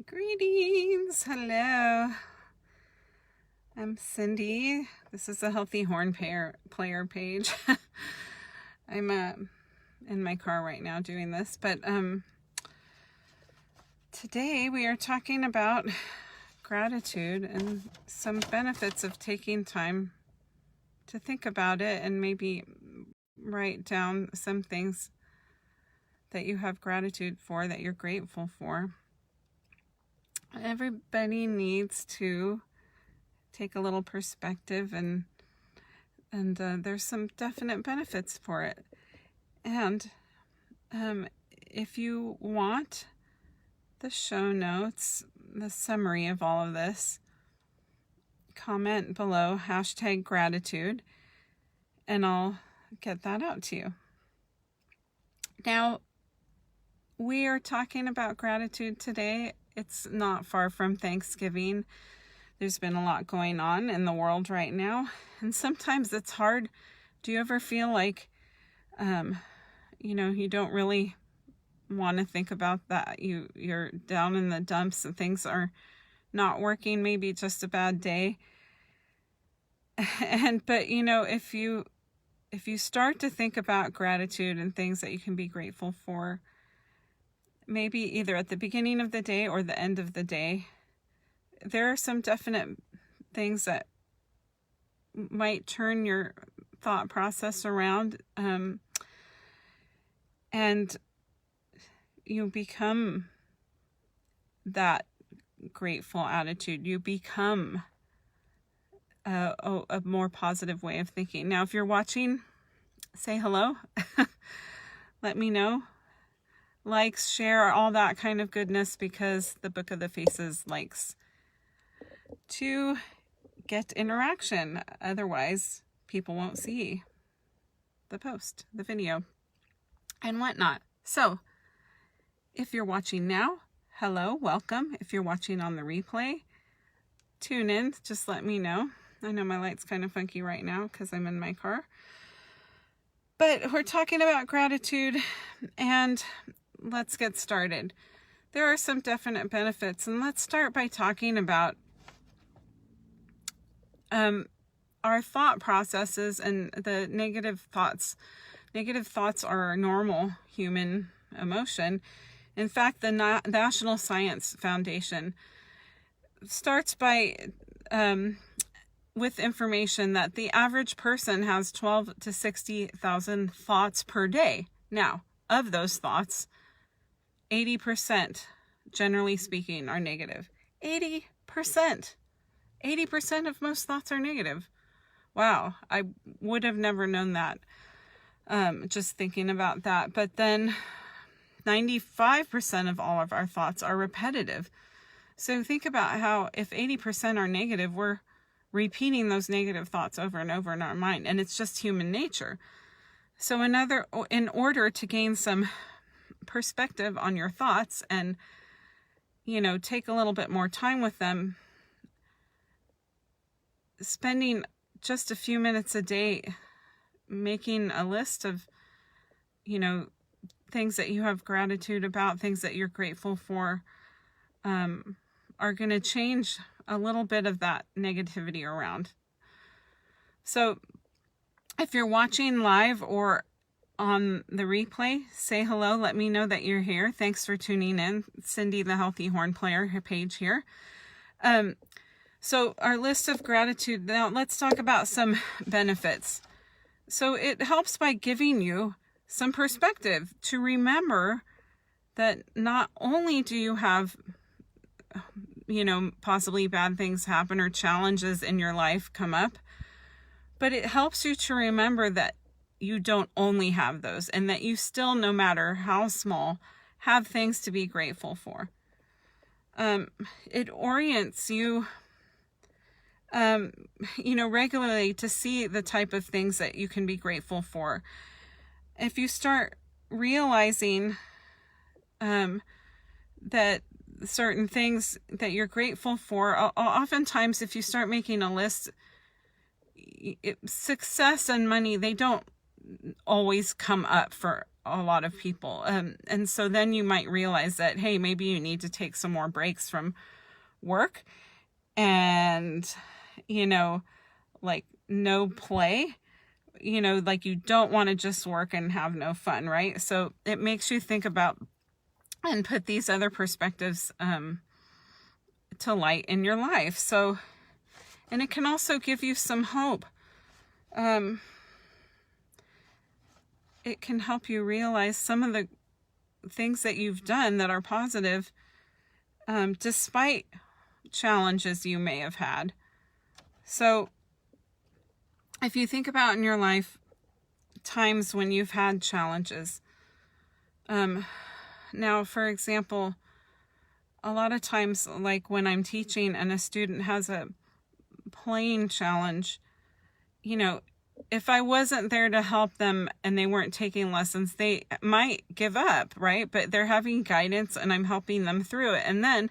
Greetings. Hello. I'm Cindy. This is a Healthy Horn Player page. I'm in my car right now doing this, but today we are talking about gratitude and some benefits of taking time to think about it and maybe write down some things that you have gratitude for, that you're grateful for. Everybody needs to take a little perspective, and there's some definite benefits for it. And if you want the show notes, the summary of all of this, comment below #gratitude, and I'll get that out to you. Now, we are talking about gratitude today. It's not far from Thanksgiving. There's been a lot going on in the world right now, and sometimes it's hard. Do you ever feel like, you don't really want to think about that? You're down in the dumps and things are not working, maybe just a bad day. But if you start to think about gratitude and things that you can be grateful for, maybe either at the beginning of the day or the end of the day, there are some definite things that might turn your thought process around, and you become that grateful attitude. You become a more positive way of thinking. Now, if you're watching, say hello. Let me know. Likes, share, all that kind of goodness, because the Book of the Faces likes to get interaction. Otherwise, people won't see the post, the video, and whatnot. So, if you're watching now, hello, welcome. If you're watching on the replay, tune in, just let me know. I know my light's kind of funky right now because I'm in my car. But we're talking about gratitude, and let's get started. There are some definite benefits, and let's start by talking about our thought processes and the negative thoughts. Negative thoughts are a normal human emotion. In fact, the National Science Foundation starts by with information that the average person has 12 to 60,000 thoughts per day. Now, of those thoughts, 80%, generally speaking, are negative. 80%. 80% of most thoughts are negative. Wow, I would have never known that, just thinking about that. But then 95% of all of our thoughts are repetitive. So think about how if 80% are negative, we're repeating those negative thoughts over and over in our mind, and it's just human nature. So in order to gain some perspective on your thoughts and take a little bit more time with them, spending just a few minutes a day making a list of things that you have gratitude about, things that you're grateful for, are going to change a little bit of that negativity around. So if you're watching live or on the replay, say hello. Let me know that you're here. Thanks for tuning in. Cindy, the Healthy Horn Player page here. So our list of gratitude. Now let's talk about some benefits. So it helps by giving you some perspective to remember that not only do you have possibly bad things happen or challenges in your life come up, but it helps you to remember that you don't only have those, and that you still, no matter how small, have things to be grateful for. It orients you, regularly to see the type of things that you can be grateful for. If you start realizing that certain things that you're grateful for, oftentimes if you start making a list, success and money, they don't always come up for a lot of people. And so then you might realize that, hey, maybe you need to take some more breaks from work and, you know, like no play, you know, like you don't want to just work and have no fun, right? So it makes you think about and put these other perspectives to light in your life. So, and it can also give you some hope. It can help you realize some of the things that you've done that are positive, despite challenges you may have had. So if you think about in your life times when you've had challenges, now, for example, a lot of times, like when I'm teaching and a student has a playing challenge, you know, if I wasn't there to help them and they weren't taking lessons, they might give up, right? But they're having guidance and I'm helping them through it. And then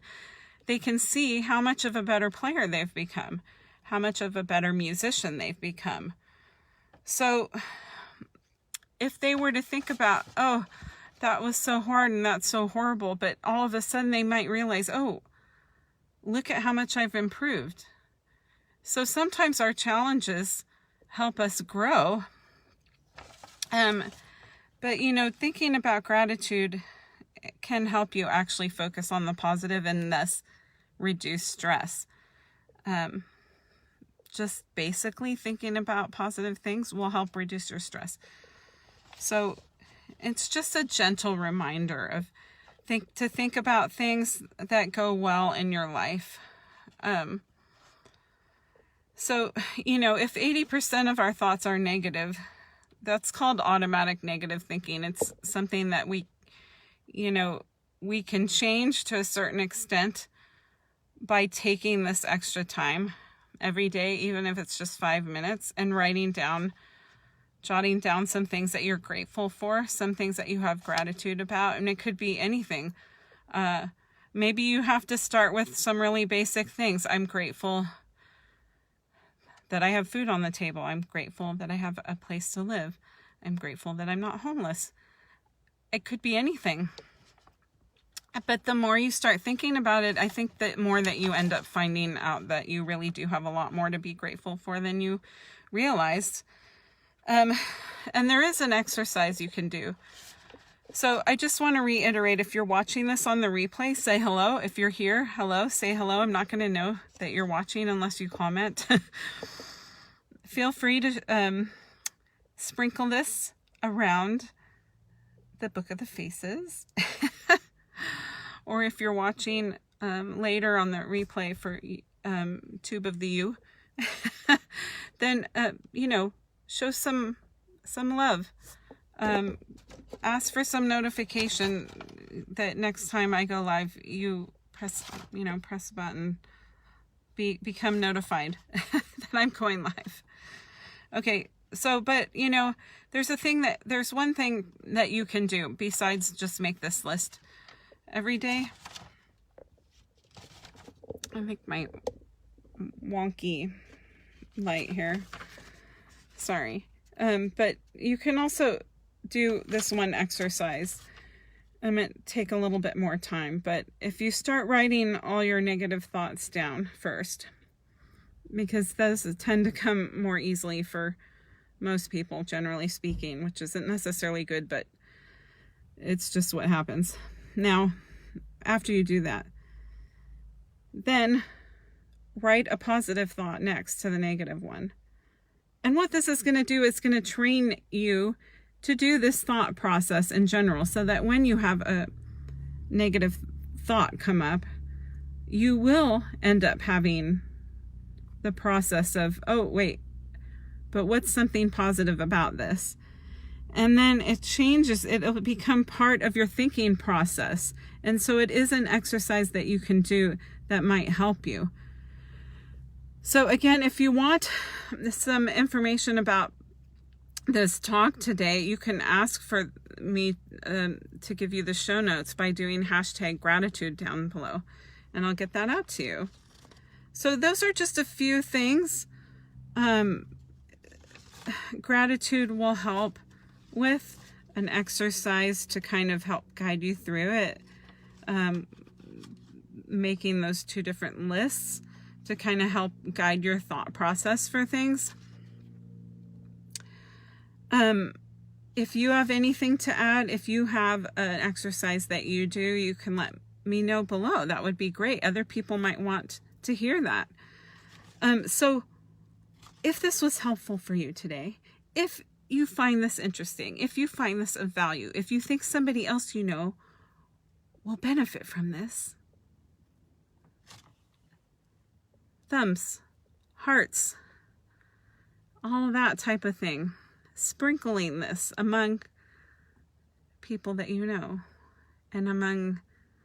they can see how much of a better player they've become, how much of a better musician they've become. So if they were to think about, oh, that was so hard and that's so horrible, but all of a sudden they might realize, oh, look at how much I've improved. So sometimes our challenges help us grow. But, you know, thinking about gratitude can help you actually focus on the positive and thus reduce stress. Just basically thinking about positive things will help reduce your stress. So it's just a gentle reminder of to think about things that go well in your life. So, you know, if 80% of our thoughts are negative, that's called automatic negative thinking. It's something that we can change to a certain extent by taking this extra time every day, even if it's just 5 minutes, and jotting down some things that you're grateful for, some things that you have gratitude about. And it could be anything. Maybe you have to start with some really basic things. I'm grateful that I have food on the table. I'm grateful that I have a place to live. I'm grateful that I'm not homeless. It could be anything. But the more you start thinking about it, I think the more that you end up finding out that you really do have a lot more to be grateful for than you realized. And there is an exercise you can do. So I just want to reiterate, if you're watching this on the replay, say hello. If you're here, hello, say hello. I'm not going to know that you're watching unless you comment. Feel free to sprinkle this around the Book of the Faces. Or if you're watching later on the replay for Tube of the U, then, you know, show some love. Ask for some notification that next time I go live, you press a button, become notified that I'm going live. Okay. So, but you know, there's one thing that you can do besides just make this list every day. I make my wonky light here. Sorry. But you can also do this one exercise. It might take a little bit more time, but if you start writing all your negative thoughts down first, because those tend to come more easily for most people, generally speaking, which isn't necessarily good, but it's just what happens. Now, after you do that, then write a positive thought next to the negative one. And what this is going to do is going to train you to do this thought process in general, so that when you have a negative thought come up, you will end up having the process of, oh, wait, but what's something positive about this? And then it changes, it'll become part of your thinking process. And so it is an exercise that you can do that might help you. So again, if you want some information about this talk today, you can ask for me to give you the show notes by doing #gratitude down below, and I'll get that out to you. So those are just a few things. Gratitude will help with an exercise to kind of help guide you through it. Making those two different lists to kind of help guide your thought process for things. If you have anything to add, if you have an exercise that you do, you can let me know below. That would be great. Other people might want to hear that. So if this was helpful for you today, if you find this interesting, if you find this of value, if you think somebody else you know will benefit from this, thumbs, hearts, all that type of thing. Sprinkling this among people that you know and among